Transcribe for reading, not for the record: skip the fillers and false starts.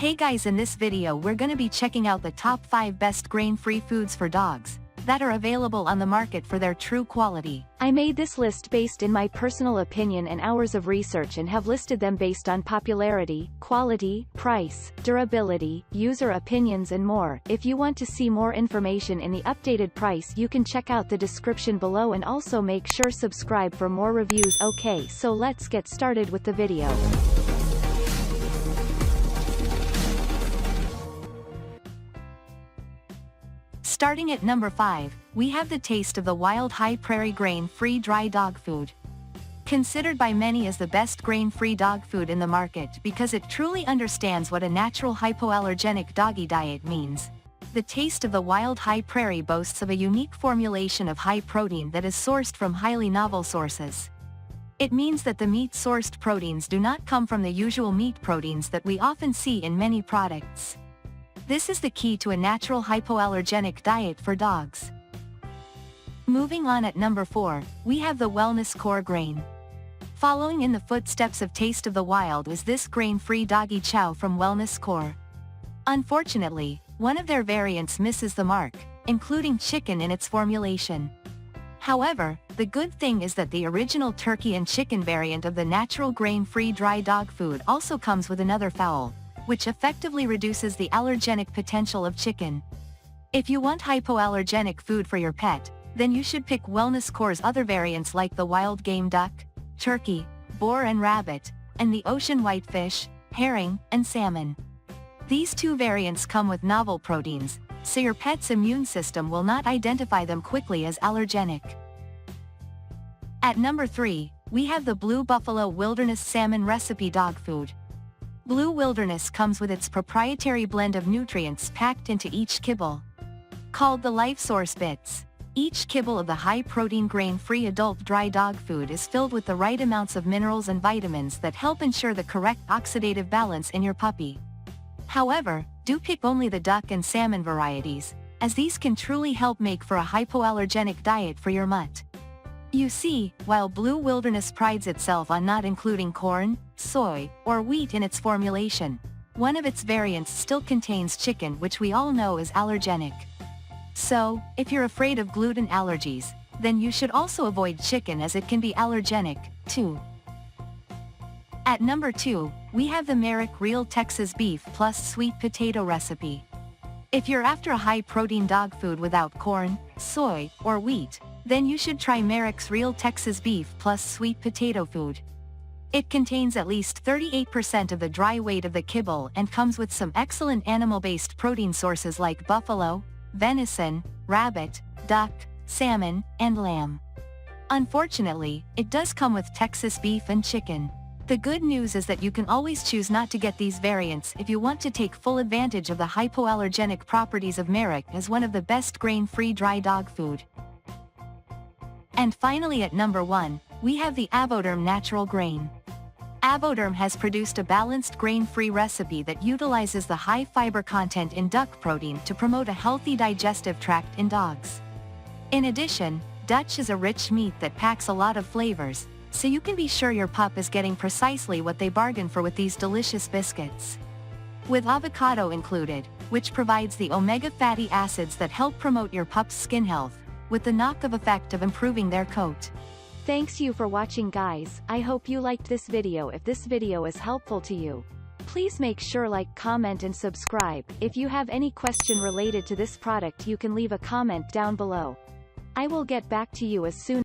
Hey guys, in this video we're gonna be checking out the top 5 best grain-free foods for dogs that are available on the market for their true quality. I made this list based in my personal opinion and hours of research and have listed them based on popularity, quality, price, durability, user opinions and more. If you want to see more information in the updated price, you can check out the description below and also make sure subscribe for more reviews. Okay, so let's get started with the video. Starting at number 5, we have the Taste of the Wild High Prairie grain-free dry dog food. Considered by many as the best grain-free dog food in the market because it truly understands what a natural hypoallergenic doggy diet means. The Taste of the Wild High Prairie boasts of a unique formulation of high protein that is sourced from highly novel sources. It means that the meat-sourced proteins do not come from the usual meat proteins that we often see in many products. This is the key to a natural hypoallergenic diet for dogs. Moving on at number 4, we have the Wellness Core grain. Following in the footsteps of Taste of the Wild is this grain-free doggy chow from Wellness Core. Unfortunately, one of their variants misses the mark, including chicken in its formulation. However, the good thing is that the original turkey and chicken variant of the natural grain-free dry dog food also comes with another fowl, which effectively reduces the allergenic potential of chicken. If you want hypoallergenic food for your pet, then you should pick Wellness Core's other variants like the wild game duck, turkey, boar and rabbit, and the ocean whitefish, herring, and salmon. These two variants come with novel proteins, so your pet's immune system will not identify them quickly as allergenic. At number 3, we have the Blue Buffalo Wilderness Salmon Recipe Dog Food. Blue Wilderness comes with its proprietary blend of nutrients packed into each kibble. Called the Life Source Bits, each kibble of the high-protein grain-free adult dry dog food is filled with the right amounts of minerals and vitamins that help ensure the correct oxidative balance in your puppy. However, do pick only the duck and salmon varieties, as these can truly help make for a hypoallergenic diet for your mutt. You see, while Blue Wilderness prides itself on not including corn, soy, or wheat in its formulation, one of its variants still contains chicken, which we all know is allergenic. So, if you're afraid of gluten allergies, then you should also avoid chicken as it can be allergenic, too. At number 2, we have the Merrick Real Texas Beef Plus Sweet Potato Recipe. If you're after a high-protein dog food without corn, soy, or wheat, then you should try Merrick's Real Texas Beef Plus Sweet Potato Food. It contains at least 38% of the dry weight of the kibble and comes with some excellent animal-based protein sources like buffalo, venison, rabbit, duck, salmon, and lamb. Unfortunately, it does come with Texas beef and chicken. The good news is that you can always choose not to get these variants if you want to take full advantage of the hypoallergenic properties of Merrick as one of the best grain-free dry dog food. And finally at number 1, we have the Avoderm Natural Grain. Avoderm has produced a balanced grain-free recipe that utilizes the high fiber content in duck protein to promote a healthy digestive tract in dogs. In addition, Dutch is a rich meat that packs a lot of flavors, so you can be sure your pup is getting precisely what they bargained for with these delicious biscuits. With avocado included, which provides the omega fatty acids that help promote your pup's skin health, with the knock-on effect of improving their coat. Thanks you for watching guys. I hope you liked this video. If this video is helpful to you, please make sure like, comment and subscribe. If you have any question related to this product, you can leave a comment down below. I will get back to you as soon